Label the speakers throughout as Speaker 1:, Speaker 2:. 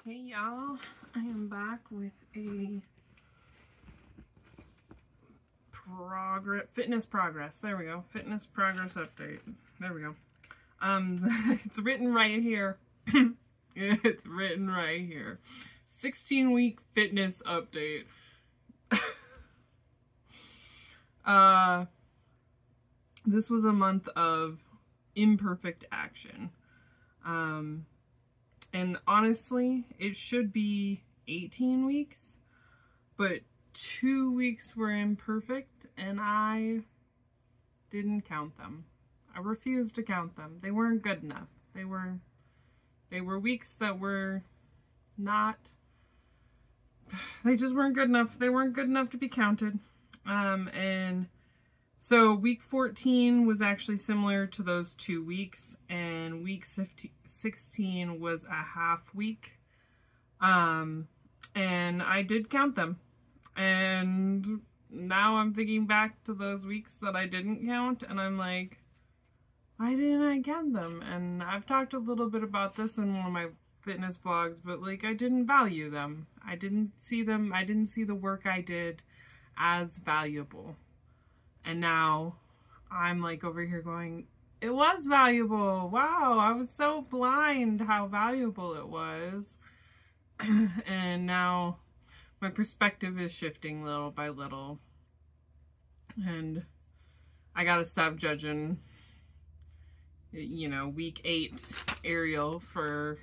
Speaker 1: Hey y'all, I am back with a fitness progress. There we go. Fitness progress update. There we go. It's written right here. It's written right here. 16-week fitness update. This was a month of imperfect action. And honestly, it should be 18 weeks, but 2 weeks were imperfect and I didn't count them. I refused to count them. They weren't good enough. They were weeks that were not, they just weren't good enough. They weren't good enough to be counted. And so week 14 was actually similar to those 2 weeks, and week 16 was a half week. And I did count them. And now I'm thinking back to those weeks that I didn't count, and I'm like, why didn't I count them? And I've talked a little bit about this in one of my fitness vlogs, but like, I didn't value them. I didn't see them. I didn't see the work I did as valuable. And now I'm like over here going, it was valuable. Wow, I was so blind how valuable it was. And now my perspective is shifting little by little. And I gotta stop judging, you know, week 8 Ariel for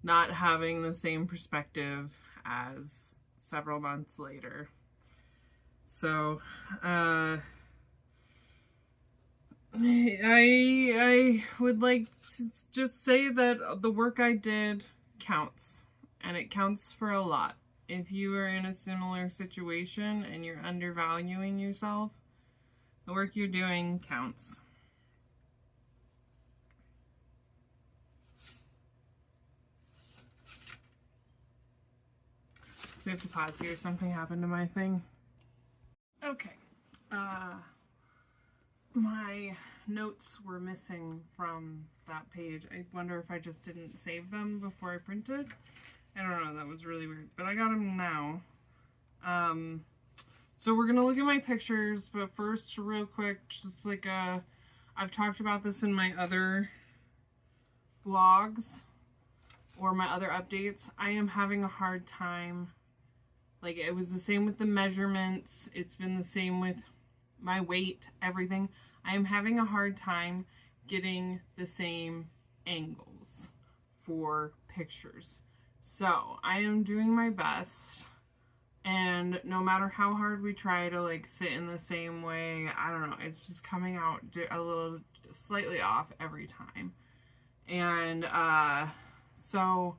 Speaker 1: not having the same perspective as several months later. So, I would like to just say that the work I did counts, and it counts for a lot. If you are in a similar situation and you're undervaluing yourself, the work you're doing counts. We have to pause here. Something happened to my thing. Okay, my notes were missing from that page. I wonder if I just didn't save them before I printed. I don't know, that was really weird, but I got them now. So we're gonna look at my pictures, but first, real quick, just like, I've talked about this in my other vlogs, or my other updates. I am having a hard time. Like, it was the same with the measurements. It's been the same with my weight, everything. I am having a hard time getting the same angles for pictures. So, I am doing my best. And no matter how hard we try to, like, sit in the same way, I don't know, it's just coming out a little slightly off every time. And, so,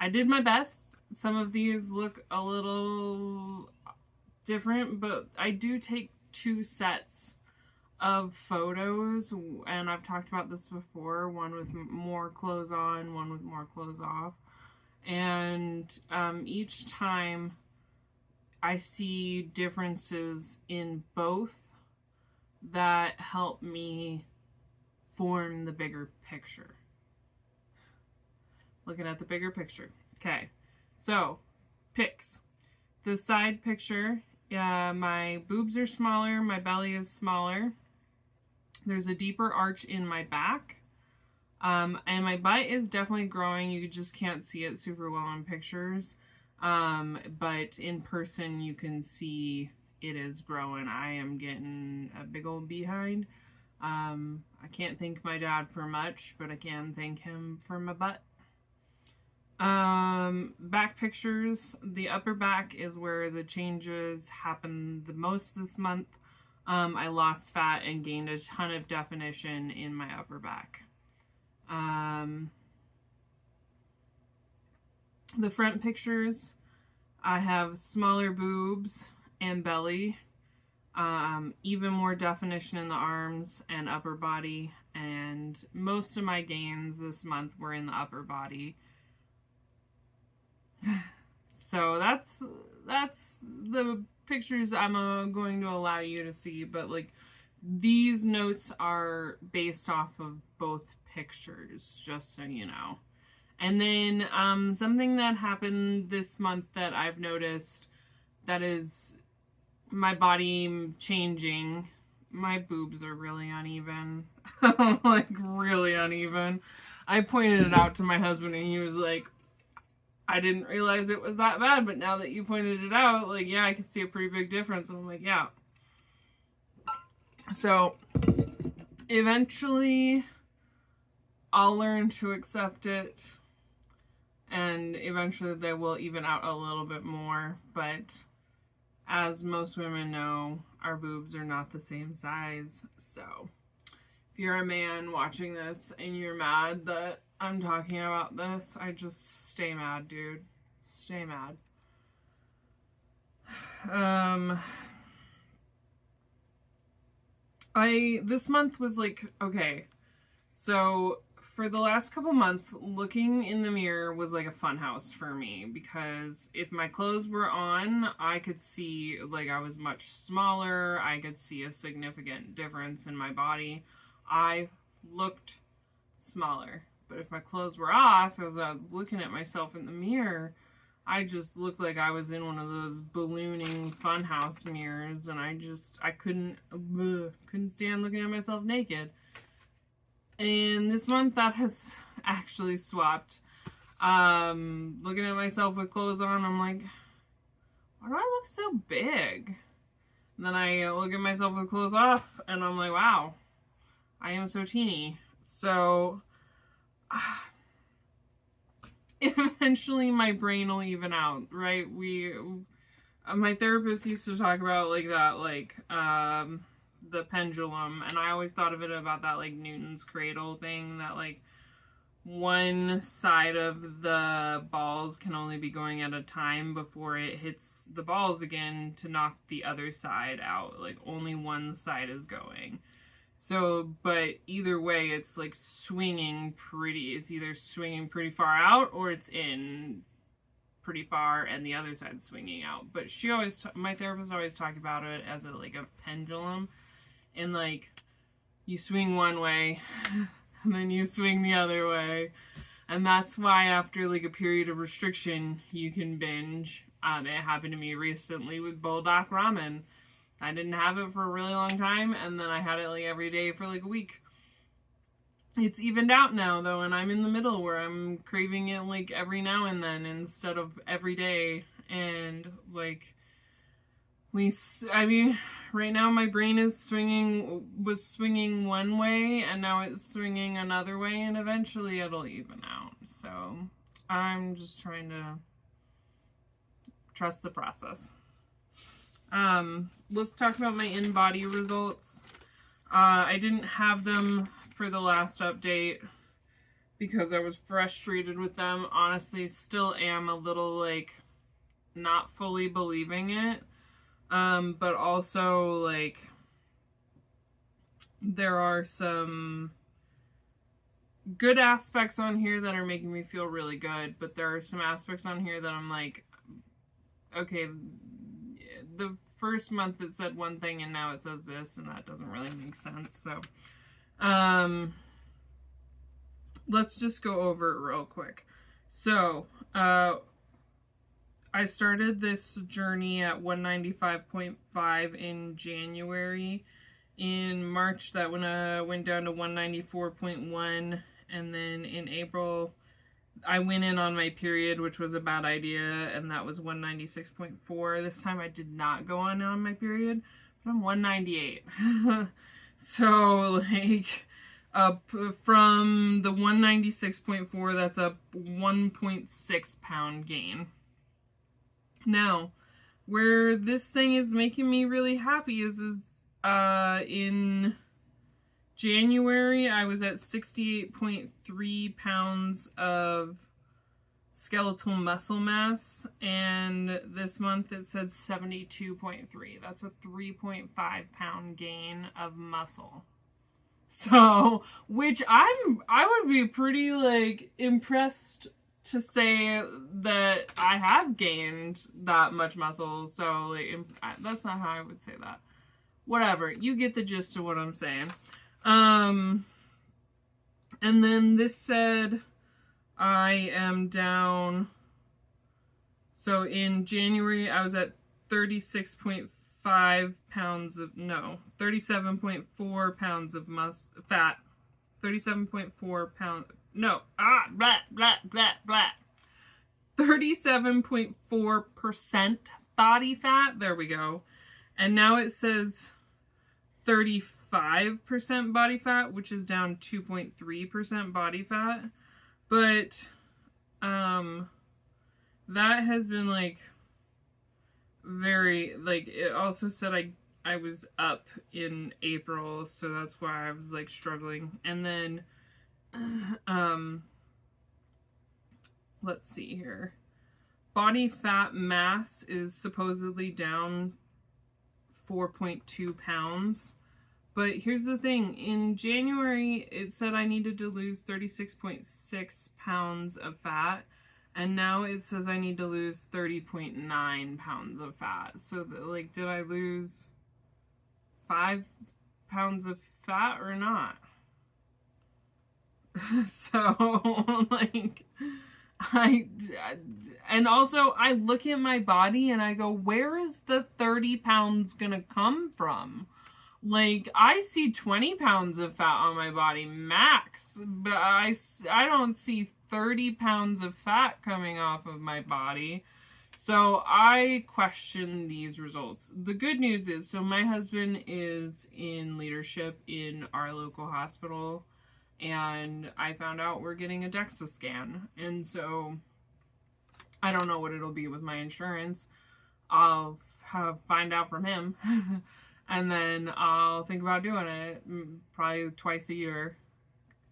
Speaker 1: I did my best. Some of these look a little different, but I do take 2 sets of photos, and I've talked about this before, one with more clothes on, one with more clothes off, and each time I see differences in both that help me form the bigger picture. Looking at the bigger picture. Okay. So, pics. The side picture, my boobs are smaller, my belly is smaller. There's a deeper arch in my back. And my butt is definitely growing. You just can't see it super well in pictures. But in person, you can see it is growing. I am getting a big old behind. I can't thank my dad for much, but I can thank him for my butt. Back pictures, the upper back is where the changes happen the most this month. I lost fat and gained a ton of definition in my upper back. The front pictures, I have smaller boobs and belly, even more definition in the arms and upper body, and most of my gains this month were in the upper body. So that's the pictures I'm going to allow you to see, but like, these notes are based off of both pictures, just so you know. And then something that happened this month that I've noticed that is my body changing. My boobs are really uneven. Like, really uneven. I pointed it out to my husband and he was like, I didn't realize it was that bad, but now that you pointed it out, like, yeah, I can see a pretty big difference. And I'm like, yeah. So, eventually, I'll learn to accept it, and eventually they will even out a little bit more, but as most women know, our boobs are not the same size. So, if you're a man watching this and you're mad that I'm talking about this, I just stay mad, dude. Stay mad. This month was like, okay, so for the last couple months, looking in the mirror was like a fun house for me, because if my clothes were on, I could see, like, I was much smaller. I could see a significant difference in my body. I looked smaller. But if my clothes were off, as I was looking at myself in the mirror, I just looked like I was in one of those ballooning funhouse mirrors, and I couldn't stand looking at myself naked. And this month that has actually swapped. Looking at myself with clothes on, I'm like, why do I look so big? And then I look at myself with clothes off, and I'm like, wow, I am so teeny. So eventually my brain will even out, right? My therapist used to talk about like that, like, the pendulum, and I always thought of it about that, like, Newton's cradle thing, that, like, one side of the balls can only be going at a time before it hits the balls again to knock the other side out. Like, only one side is going. So, but either way, it's like it's either swinging pretty far out, or it's in pretty far and the other side's swinging out. But my therapist always talked about it as like a pendulum, and like, you swing one way and then you swing the other way. And that's why after like a period of restriction, you can binge. It happened to me recently with Bulldog Ramen. I didn't have it for a really long time, and then I had it like every day for like a week. It's evened out now though, and I'm in the middle where I'm craving it like every now and then instead of every day. And like, right now my brain was swinging one way, and now it's swinging another way, and eventually it'll even out. So I'm just trying to trust the process. Let's talk about my in-body results. I didn't have them for the last update because I was frustrated with them. Honestly, still am a little, like, not fully believing it. But also, like, there are some good aspects on here that are making me feel really good, but there are some aspects on here that I'm like, okay, the first month it said one thing and now it says this, and that doesn't really make sense. So let's just go over it real quick. So I started this journey at 195.5 in January. In March that went down to 194.1, and then in April I went in on my period, which was a bad idea, and that was 196.4. This time I did not go on my period, but I'm 198. So, like, up from the 196.4, that's a 1.6 pound gain. Now, where this thing is making me really happy is in January, I was at 68.3 pounds of skeletal muscle mass, and this month it said 72.3. That's a 3.5 pound gain of muscle. So, which I would be pretty, like, impressed to say that I have gained that much muscle. So, like, that's not how I would say that. Whatever, you get the gist of what I'm saying. And then this said I am down. So in January, I was at 36.5 pounds of, no, 37.4 pounds of fat. 37.4 pounds, no, blah, blah, blah, blah. 37.4% body fat. There we go. And now it says 35% body fat, which is down 2.3% body fat. But that has been like very, like, it also said I was up in April, so that's why I was like struggling. And then let's see here. Body fat mass is supposedly down 4.2 pounds. But here's the thing. In January, it said I needed to lose 36.6 pounds of fat. And now it says I need to lose 30.9 pounds of fat. So, like, did I lose 5 pounds of fat or not? So, like, and also I look at my body and I go, where is the 30 pounds gonna come from? Like, I see 20 pounds of fat on my body max, but I don't see 30 pounds of fat coming off of my body. So I question these results. The good news is, so my husband is in leadership in our local hospital, and I found out we're getting a DEXA scan. And so I don't know what it'll be with my insurance. I'll find out from him. And then I'll think about doing it probably twice a year.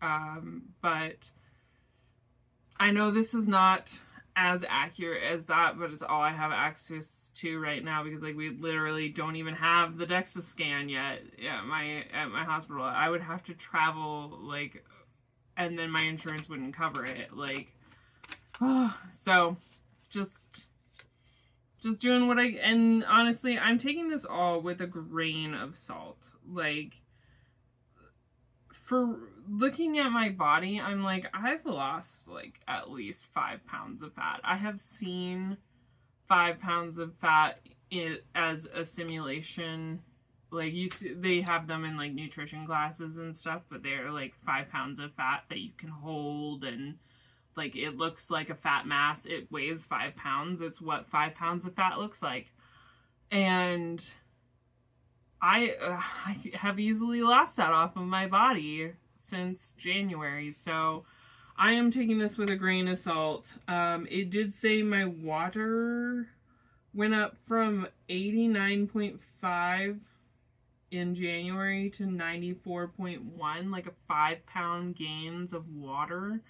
Speaker 1: But I know this is not as accurate as that, but it's all I have access to right now, because like we literally don't even have the DEXA scan yet at my hospital. I would have to travel, like, and then my insurance wouldn't cover it. Like, so just doing what and honestly, I'm taking this all with a grain of salt. Like, for looking at my body, I'm like, I've lost like at least 5 pounds of fat. I have seen 5 pounds of fat as a simulation. Like, you see, they have them in like nutrition classes and stuff, but they're like 5 pounds of fat that you can hold, and like, it looks like a fat mass. It weighs 5 pounds. It's what 5 pounds of fat looks like. And I have easily lost that off of my body since January. So I am taking this with a grain of salt. It did say my water went up from 89.5 in January to 94.1, like a 5 pound gains of water.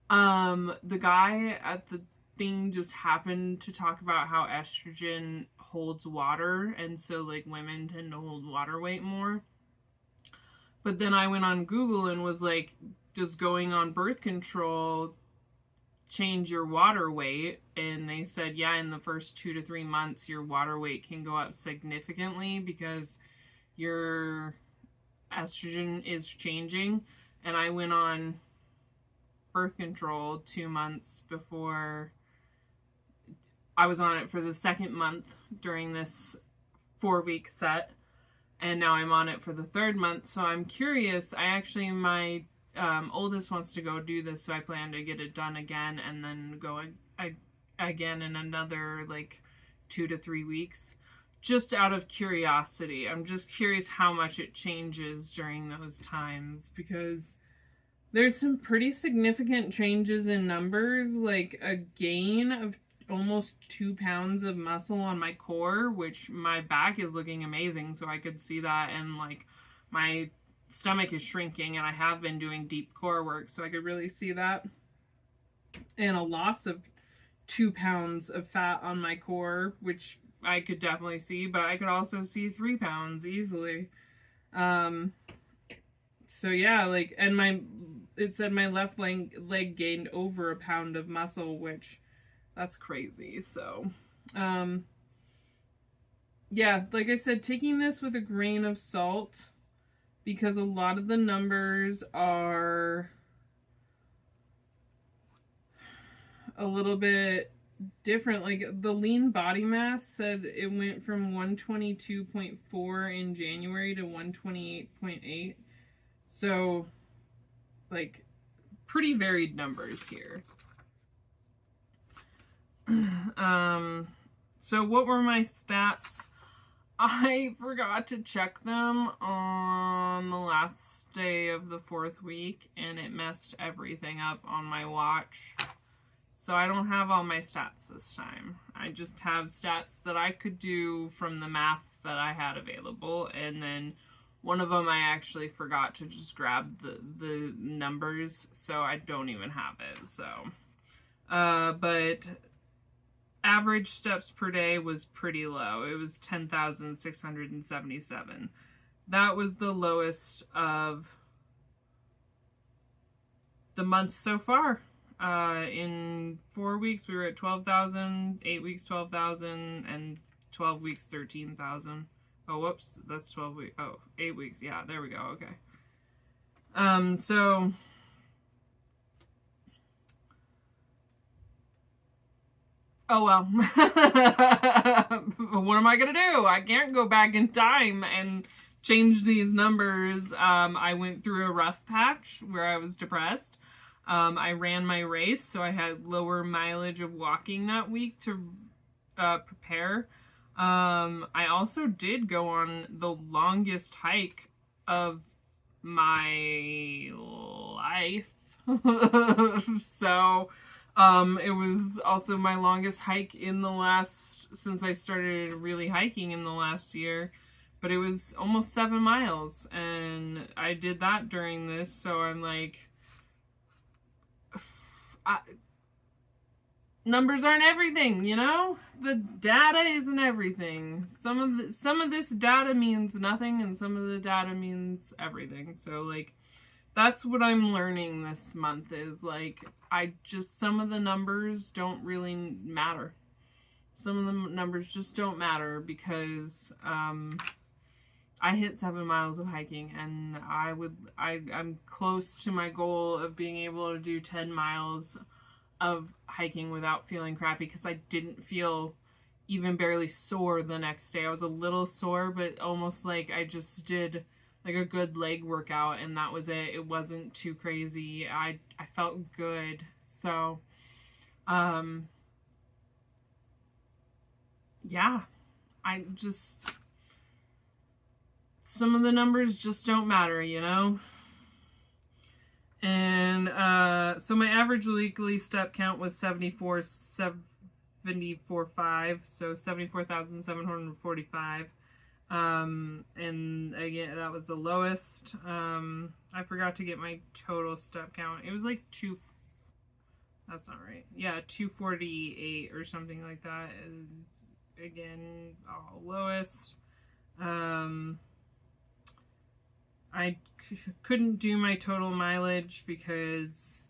Speaker 1: The guy at the thing just happened to talk about how estrogen holds water, and so like women tend to hold water weight more. But then I went on Google and was like, does going on birth control change your water weight? And they said, yeah, in the first 2 to 3 months your water weight can go up significantly because your estrogen is changing. And I went on birth control 2 months before. I was on it for the 2nd month during this 4-week set, and now I'm on it for the 3rd month. So I'm curious. My oldest wants to go do this, so I plan to get it done again and then go again in another like 2 to 3 weeks, just out of curiosity. I'm just curious how much it changes during those times, because there's some pretty significant changes in numbers, like a gain of almost 2 pounds of muscle on my core, which my back is looking amazing, so I could see that, and like my stomach is shrinking, and I have been doing deep core work, so I could really see that. And a loss of 2 pounds of fat on my core, which I could definitely see, but I could also see 3 pounds easily. So yeah, like, and it said my left leg gained over 1 pound of muscle, which that's crazy. So, yeah, like I said, taking this with a grain of salt, because a lot of the numbers are a little bit different. Like the lean body mass said it went from 122.4 in January to 128.8. So like pretty varied numbers here. So what were my stats? I forgot to check them on the last day of the 4th week, and it messed everything up on my watch. So I don't have all my stats this time. I just have stats that I could do from the math that I had available, and then one of them I actually forgot to just grab the numbers, so I don't even have it. So, but average steps per day was pretty low. It was 10,677. That was the lowest of the month so far. In 4 weeks, we were at 12,000, 8 weeks, 12,000, and 12 weeks, 13,000. Oh, whoops, that's 12 weeks. Oh, 8 weeks. Yeah, there we go. Okay. So oh well. What am I gonna do? I can't go back in time and change these numbers. I went through a rough patch where I was depressed. I ran my race, so I had lower mileage of walking that week to prepare. I also did go on the longest hike of my life. So, it was also my longest hike since I started really hiking in the last year. But it was almost 7 miles, and I did that during this, so I'm like, numbers aren't everything, you know? The data isn't everything. Some of this data means nothing, and some of the data means everything. So like, that's what I'm learning this month is like, some of the numbers don't really matter. Some of the numbers just don't matter because I hit 7 miles of hiking, and I'm close to my goal of being able to do 10 miles of hiking without feeling crappy, because I didn't feel even barely sore the next day. I was a little sore, but almost like I just did like a good leg workout, and that was it. It wasn't too crazy. I felt good. So yeah, some of the numbers just don't matter, you know? And so my average weekly step count was 74,5, so 74,745. And again, that was the lowest. I forgot to get my total step count. It was like that's not right. Yeah, 248 or something like that. And again, all lowest. I couldn't do my total mileage because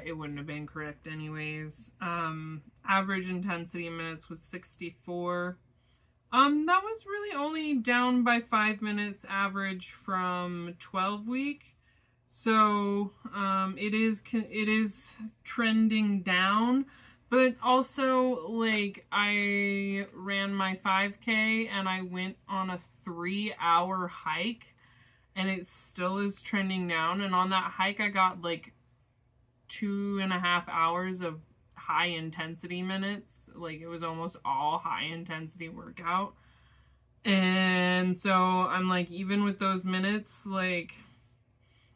Speaker 1: it wouldn't have been correct anyways. Average intensity minutes was 64. That was really only down by 5 minutes average from 12 week. So, it is trending down. But also, like, I ran my 5K and I went on a 3-hour hike, and it still is trending down. And on that hike, I got like 2.5 hours of high intensity minutes. Like, it was almost all high intensity workout. And so I'm like, even with those minutes, like,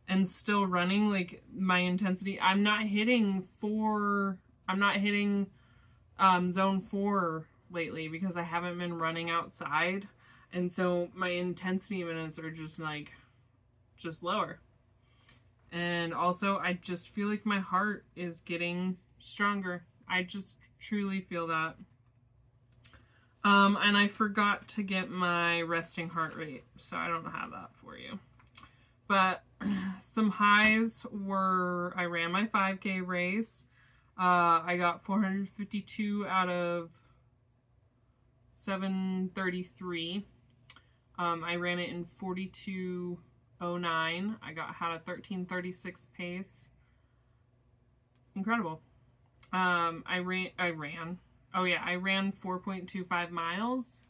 Speaker 1: and still running, like, my intensity, I'm not hitting zone 4 lately because I haven't been running outside. And so my intensity minutes are just lower. And also I just feel like my heart is getting stronger. I just truly feel that. And I forgot to get my resting heart rate, so I don't have that for you. But some highs were, I ran my 5K race. I got 452 out of 733. I ran it in 42:09. I had a 13:36 pace. incredible. I ran. Oh yeah, I ran 4.25 miles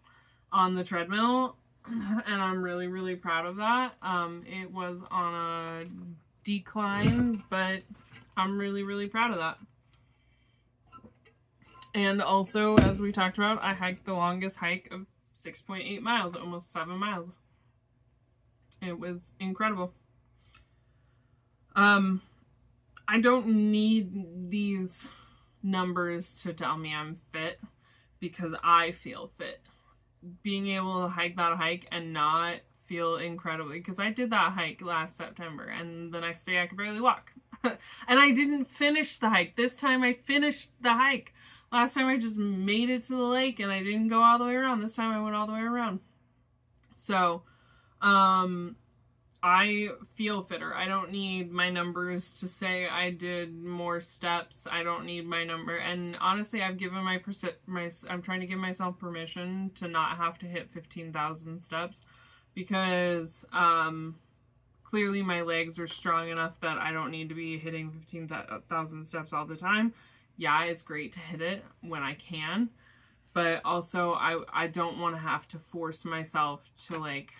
Speaker 1: on the treadmill, and I'm really, really proud of that. It was on a decline, but I'm really, really proud of that. And also, as we talked about, I hiked the longest hike of 6.8 miles, almost 7 miles. It was incredible. I don't need these numbers to tell me I'm fit, because I feel fit. Being able to hike that hike and not feel incredibly, because I did that hike last September and the next day I could barely walk. And I didn't finish the hike. This time I finished the hike. Last time I just made it to the lake and I didn't go all the way around. This time I went all the way around. So, I feel fitter. I don't need my numbers to say I did more steps. I don't need my number. And honestly, I've given I'm trying to give myself permission to not have to hit 15,000 steps, because clearly my legs are strong enough that I don't need to be hitting 15,000 steps all the time. Yeah, it's great to hit it when I can, but also I don't want to have to force myself to like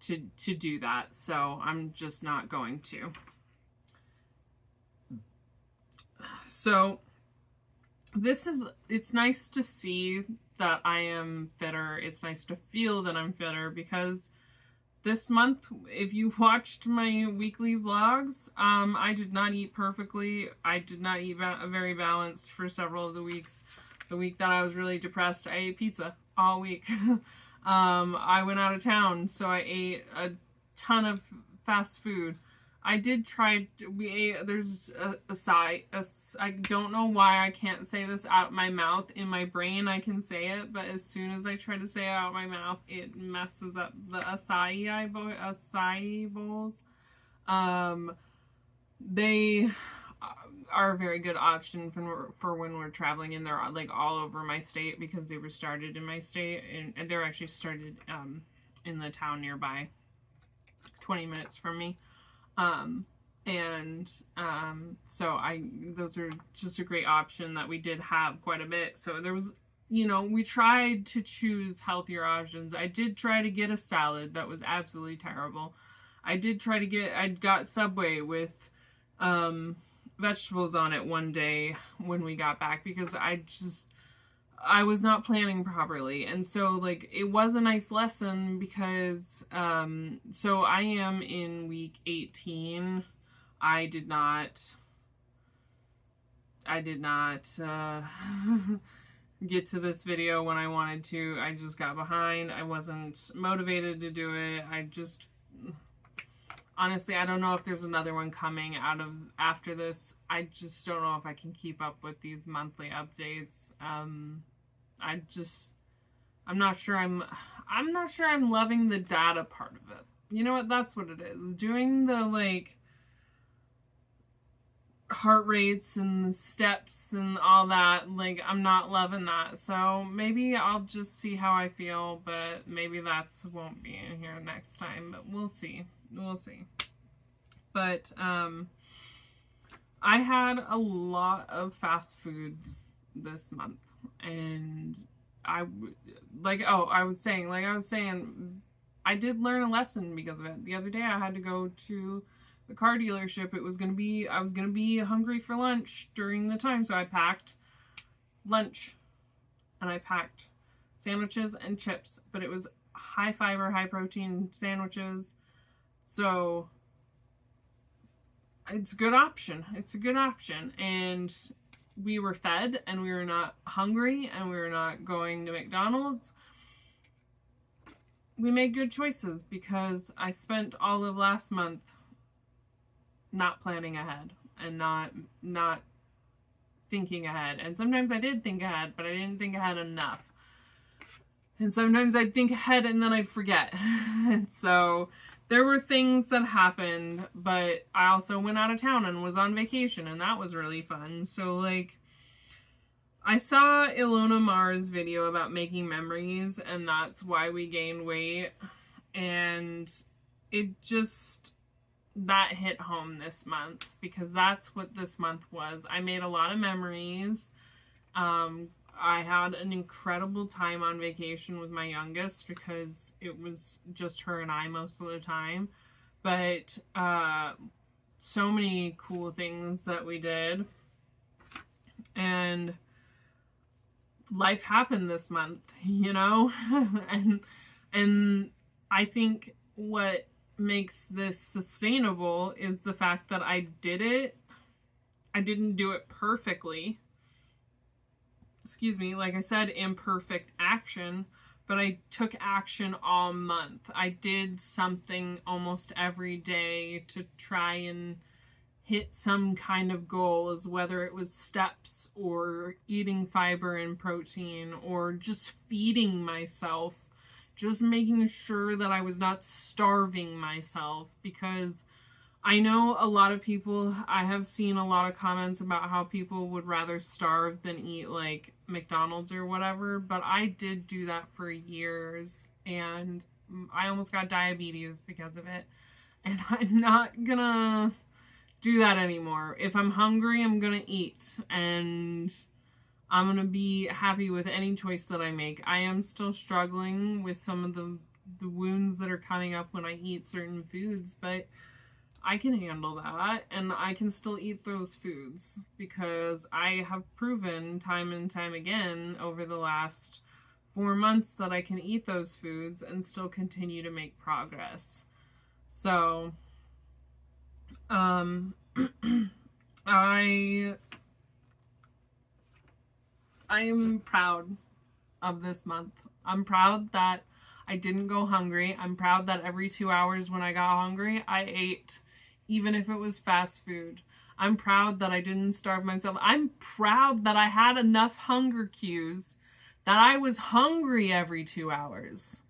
Speaker 1: to do that, so I'm just not going to. So it's nice to see that I am fitter. It's nice to feel that I'm fitter, because this month, if you watched my weekly vlogs, I did not eat perfectly. I did not eat very balanced for several of the weeks. The week that I was really depressed, I ate pizza all week. I went out of town, so I ate a ton of fast food. I did try, there's I don't know why I can't say this out my mouth. In my brain I can say it, but as soon as I try to say it out my mouth, it messes up the acai bowls. They are a very good option for when we're traveling, and they're like all over my state, because they were started in my state, and they're actually started in the town nearby, 20 minutes from me. So those are just a great option that we did have quite a bit. So there was, you know, we tried to choose healthier options. I did try to get a salad that was absolutely terrible. I got Subway with vegetables on it one day when we got back, because I was not planning properly. And so like it was a nice lesson, because so I am in week 18. I did not get to this video when I wanted to. I just got behind. I wasn't motivated to do it. Honestly, I don't know if there's another one coming after this. I just don't know if I can keep up with these monthly updates. I'm not sure I'm loving the data part of it. You know what? That's what it is. Doing the like heart rates and steps and all that, like I'm not loving that. So maybe I'll just see how I feel, but maybe won't be in here next time, but we'll see. We'll see. But I had a lot of fast food this month, and I was saying, I did learn a lesson because of it. The other day I had to go to the car dealership. I was gonna be hungry for lunch during the time, so I packed lunch, and I packed sandwiches and chips, but it was high fiber, high protein sandwiches. So it's a good option. It's a good option. And we were fed, and we were not hungry, and we were not going to McDonald's. We made good choices, because I spent all of last month not planning ahead and not thinking ahead. And sometimes I did think ahead, but I didn't think ahead enough. And sometimes I'd think ahead and then I'd forget. And so there were things that happened, but I also went out of town and was on vacation, and that was really fun. So like, I saw Ilona Mar's video about making memories, and that's why we gained weight. And it just, that hit home this month, because that's what this month was. I made a lot of memories. I had an incredible time on vacation with my youngest because it was just her and I most of the time. But so many cool things that we did. And life happened this month, you know? and I think what makes this sustainable is the fact that I did it. I didn't do it perfectly. Excuse me, like I said, imperfect action, but I took action all month. I did something almost every day to try and hit some kind of goals, whether it was steps or eating fiber and protein or just feeding myself, just making sure that I was not starving myself, because I know a lot of people, I have seen a lot of comments about how people would rather starve than eat like McDonald's or whatever, but I did do that for years and I almost got diabetes because of it. And I'm not gonna do that anymore. If I'm hungry, I'm gonna eat, and I'm gonna be happy with any choice that I make. I am still struggling with some of the wounds that are coming up when I eat certain foods, but I can handle that, and I can still eat those foods because I have proven time and time again over the last 4 months that I can eat those foods and still continue to make progress. So, I am proud of this month. I'm proud that I didn't go hungry. I'm proud that every 2 hours when I got hungry, I ate, even if it was fast food. I'm proud that I didn't starve myself. I'm proud that I had enough hunger cues that I was hungry every 2 hours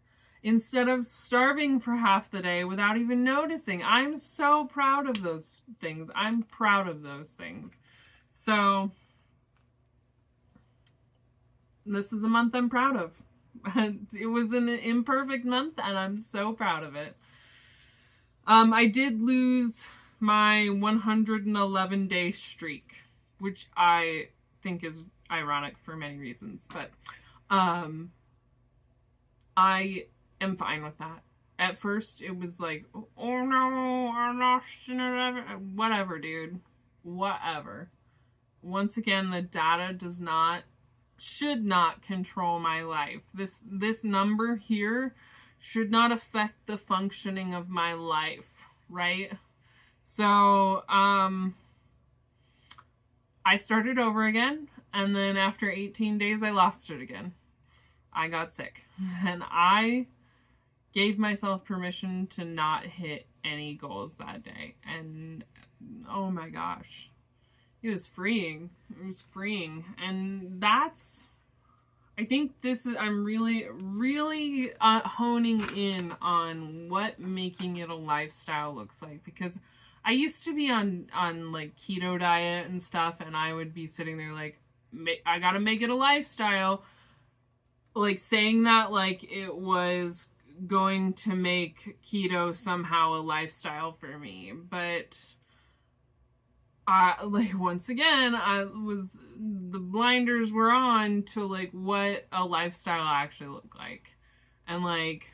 Speaker 1: instead of starving for half the day without even noticing. I'm so proud of those things. I'm proud of those things. So this is a month I'm proud of. It was an imperfect month and I'm so proud of it. I did lose my 111-day streak, which I think is ironic for many reasons, but I am fine with that. At first, it was like, oh no, I lost an 11. Whatever, dude. Whatever. Once again, the data should not control my life. This number here should not affect the functioning of my life, right? So, I started over again, and then after 18 days, I lost it again. I got sick, and I gave myself permission to not hit any goals that day, and oh my gosh, it was freeing. It was freeing, and that's, I think I'm really, really honing in on what making it a lifestyle looks like, because I used to be on like keto diet and stuff, and I would be sitting there like, I gotta make it a lifestyle, like saying that like it was going to make keto somehow a lifestyle for me. But like, once again, the blinders were on to like what a lifestyle actually looked like. And like,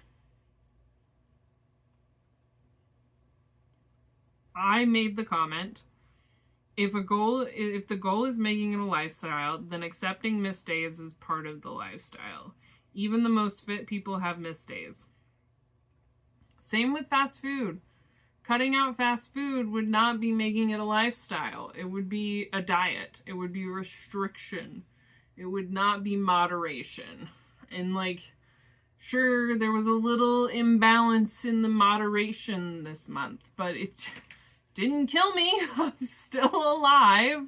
Speaker 1: I made the comment, if the goal is making it a lifestyle, then accepting missed days is part of the lifestyle. Even the most fit people have missed days. Same with fast food. Cutting out fast food would not be making it a lifestyle. It would be a diet. It would be restriction. It would not be moderation. And like, sure, there was a little imbalance in the moderation this month, but it didn't kill me. I'm still alive.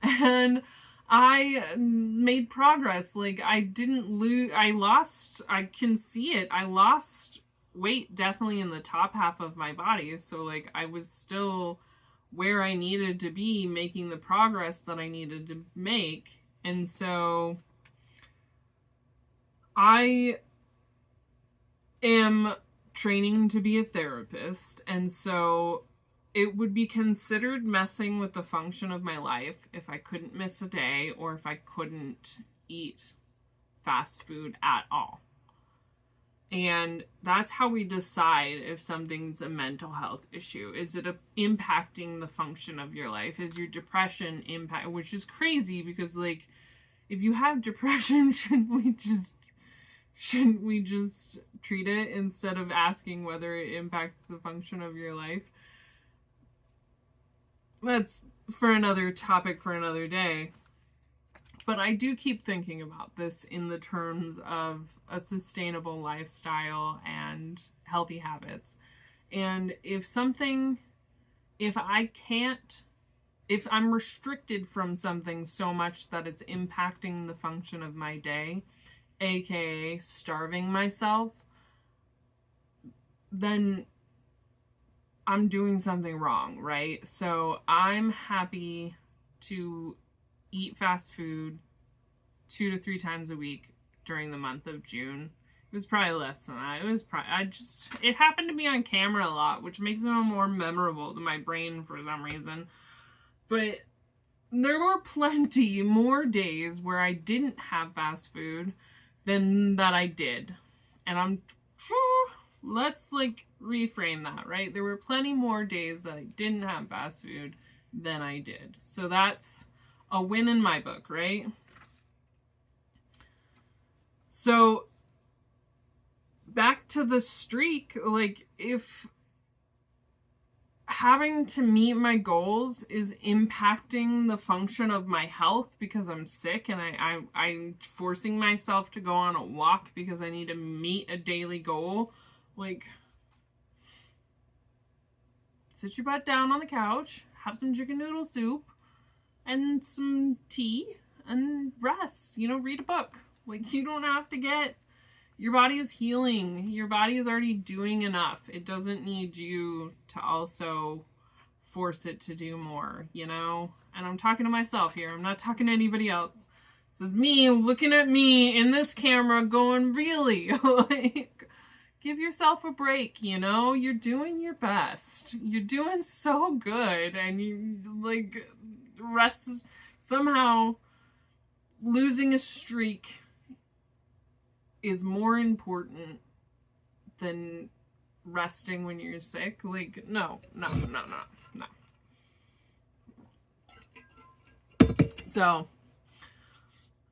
Speaker 1: And I made progress. Like, I didn't lose, I can see it. I lost weight definitely in the top half of my body. So like, I was still where I needed to be, making the progress that I needed to make. And so I am training to be a therapist. And so it would be considered messing with the function of my life if I couldn't miss a day or if I couldn't eat fast food at all. And that's how we decide if something's a mental health issue. Is it impacting the function of your life? Is your depression impact? Which is crazy because, like, if you have depression, shouldn't we just treat it instead of asking whether it impacts the function of your life? That's for another topic for another day. But I do keep thinking about this in the terms of a sustainable lifestyle and healthy habits. And if I'm restricted from something so much that it's impacting the function of my day, aka starving myself, then I'm doing something wrong, right? So I'm happy to eat fast food 2 to 3 times a week during the month of June. It was probably less than that. It happened to be on camera a lot, which makes it more memorable to my brain for some reason. But there were plenty more days where I didn't have fast food than that I did. And let's reframe that, right? There were plenty more days that I didn't have fast food than I did. So that's a win in my book, right? So back to the streak, if having to meet my goals is impacting the function of my health because I'm sick and I'm forcing myself to go on a walk because I need to meet a daily goal, sit your butt down on the couch, have some chicken noodle soup and some tea and rest, read a book. You don't have to your body is healing. Your body is already doing enough. It doesn't need you to also force it to do more, And I'm talking to myself here. I'm not talking to anybody else. This is me looking at me in this camera going, really? Give yourself a break, You're doing your best. You're doing so good. And you, rest somehow losing a streak is more important than resting when you're sick. No. So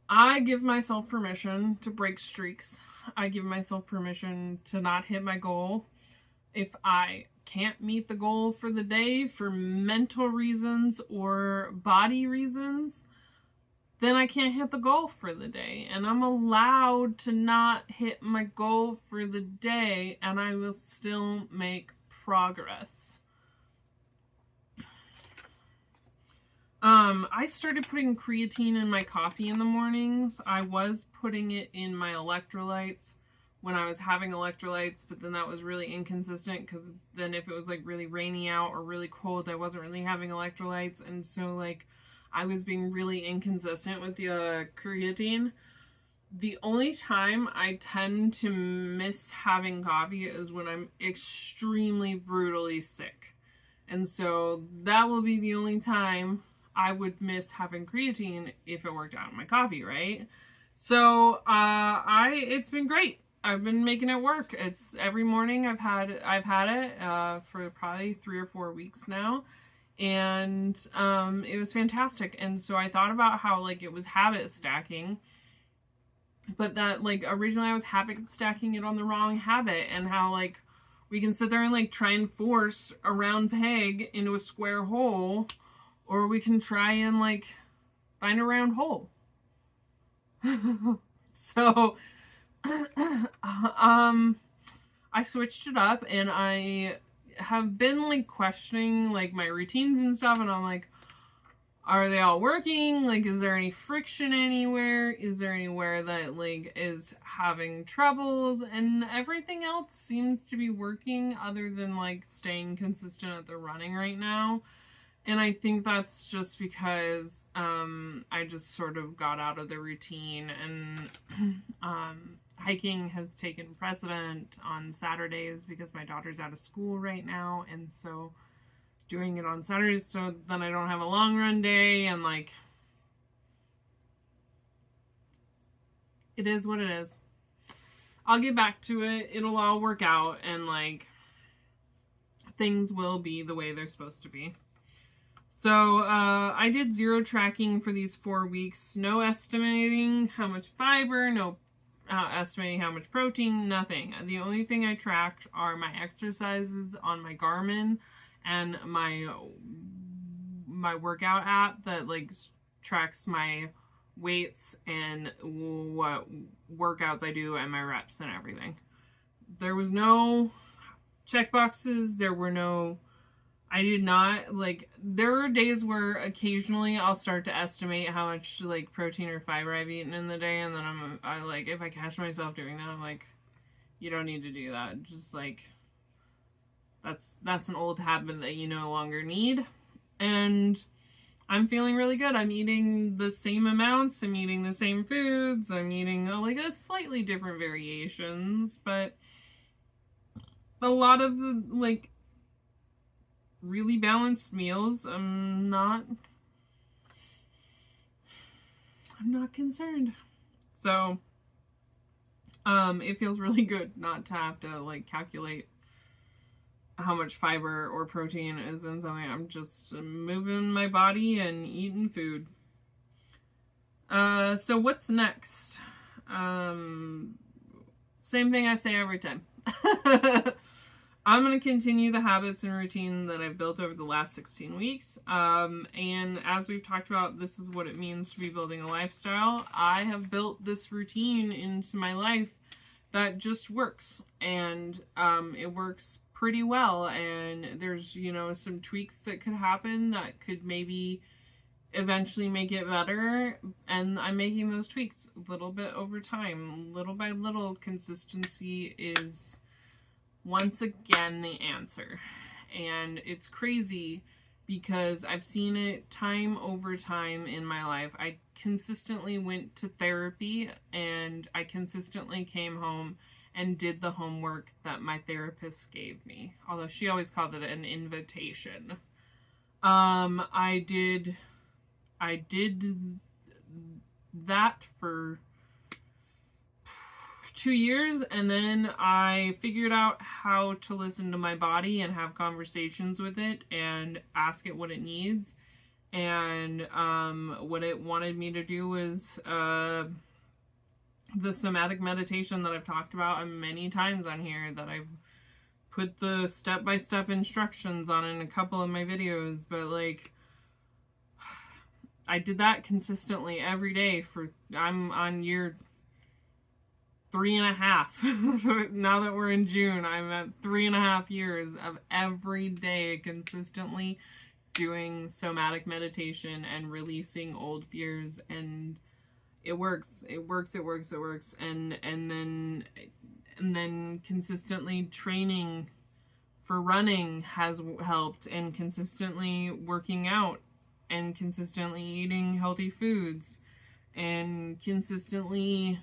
Speaker 1: I give myself permission to break streaks. I give myself permission to not hit my goal. If I can't meet the goal for the day for mental reasons or body reasons, then I can't hit the goal for the day. And I'm allowed to not hit my goal for the day, and I will still make progress. I started putting creatine in my coffee in the mornings. I was putting it in my electrolytes when I was having electrolytes, but then that was really inconsistent because then if it was really rainy out or really cold, I wasn't really having electrolytes. And so I was being really inconsistent with the creatine. The only time I tend to miss having coffee is when I'm extremely brutally sick. And so that will be the only time I would miss having creatine if it worked out in my coffee, right? So it's been great. I've been making it work. It's every morning I've had it for probably 3 or 4 weeks now. And it was fantastic. And so I thought about how it was habit stacking, but that originally I was habit stacking it on the wrong habit, and how we can sit there and try and force a round peg into a square hole, or we can try and find a round hole. So I switched it up, and I have been questioning my routines and stuff, and I'm are they all working? Is there any friction anywhere? Is there anywhere that is having troubles? And everything else seems to be working other than staying consistent at the running right now. And I think that's just because I just sort of got out of the routine, and hiking has taken precedent on Saturdays because my daughter's out of school right now, and so doing it on Saturdays so then I don't have a long run day, and like, it is what it is. I'll get back to it. It'll all work out, and like, things will be the way they're supposed to be. So I did 0 tracking for these 4 weeks. No estimating how much fiber, no estimating how much protein, nothing. The only thing I tracked are my exercises on my Garmin and my workout app that like tracks my weights and what workouts I do and my reps and everything. There was no check boxes. There were no, I did not, like, there are days where occasionally I'll start to estimate how much like protein or fiber I've eaten in the day, and then I like, if I catch myself doing that, I'm like, you don't need to do that. Just like, that's an old habit that you no longer need. And I'm feeling really good. I'm eating the same amounts, I'm eating the same foods, I'm eating like a slightly different variations, but a lot of like really balanced meals. I'm not concerned. So it feels really good not to have to like calculate how much fiber or protein is in something. I'm just moving my body and eating food. So what's next? Same thing I say every time. I'm going to continue the habits and routine that I've built over the last 16 weeks. And as we've talked about, this is what it means to be building a lifestyle. I have built this routine into my life that just works. And it works pretty well. And there's, you know, some tweaks that could happen that could maybe eventually make it better. And I'm making those tweaks a little bit over time. Little by little, consistency is once again the answer. And it's crazy because I've seen it time over time in my life. I consistently went to therapy, and I consistently came home and did the homework that my therapist gave me, although she always called it an invitation. I did that for 2 years, and then I figured out how to listen to my body and have conversations with it and ask it what it needs. And what it wanted me to do was the somatic meditation that I've talked about many times on here, that I've put the step-by-step instructions on in a couple of my videos. But like, I did that consistently every day for, I'm on year 3.5. Now that we're in June, I'm at 3.5 years of every day consistently doing somatic meditation and releasing old fears, and it works. And then consistently training for running has helped, and consistently working out, and consistently eating healthy foods, and consistently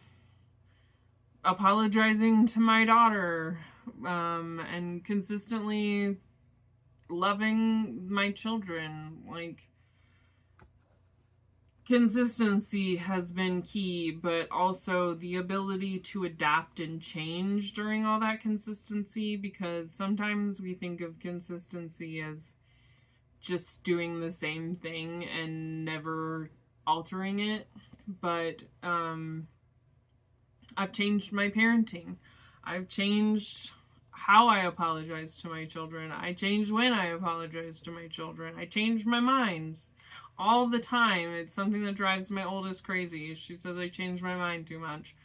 Speaker 1: apologizing to my daughter, and consistently loving my children. Like, consistency has been key, but also the ability to adapt and change during all that consistency, because sometimes we think of consistency as just doing the same thing and never altering it. But I've changed my parenting. I've changed how I apologize to my children. I changed when I apologize to my children. I changed my minds all the time. It's something that drives my oldest crazy. She says I change my mind too much.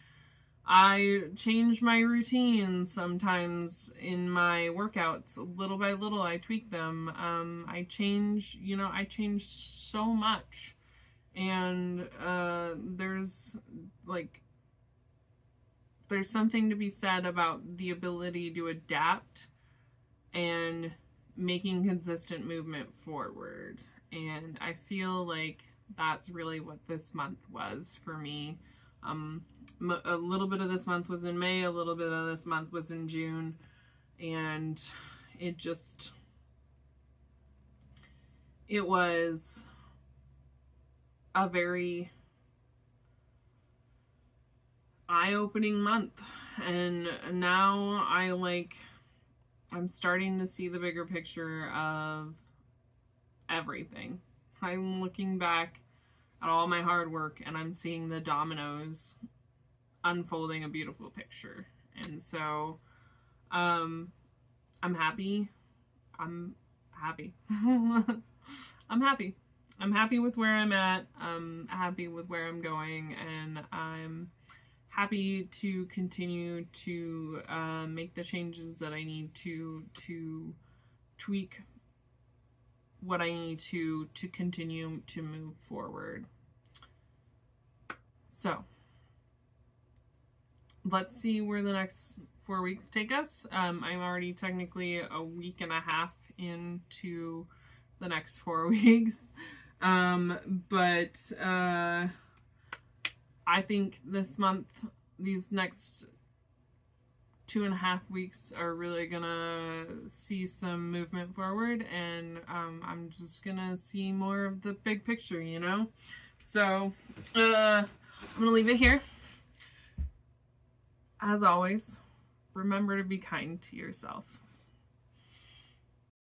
Speaker 1: I change my routines sometimes in my workouts. Little by little, I tweak them. I change so much. And there's something to be said about the ability to adapt and making consistent movement forward. And I feel like that's really what this month was for me. A little bit of this month was in May, a little bit of this month was in June, and it just it was a very eye-opening month, and now I'm starting to see the bigger picture of everything. I'm looking back at all my hard work, and I'm seeing the dominoes unfolding a beautiful picture. And so I'm happy. I'm happy. I'm happy. I'm happy with where I'm at. I'm happy with where I'm going, and I'm happy to continue to make the changes that I need to tweak what I need to continue to move forward. So let's see where the next 4 weeks take us. I'm already technically a week and a half into the next 4 weeks. But I think this month, these next 2.5 weeks are really gonna see some movement forward, and I'm just gonna see more of the big picture, you know? So I'm gonna leave it here. As always, remember to be kind to yourself.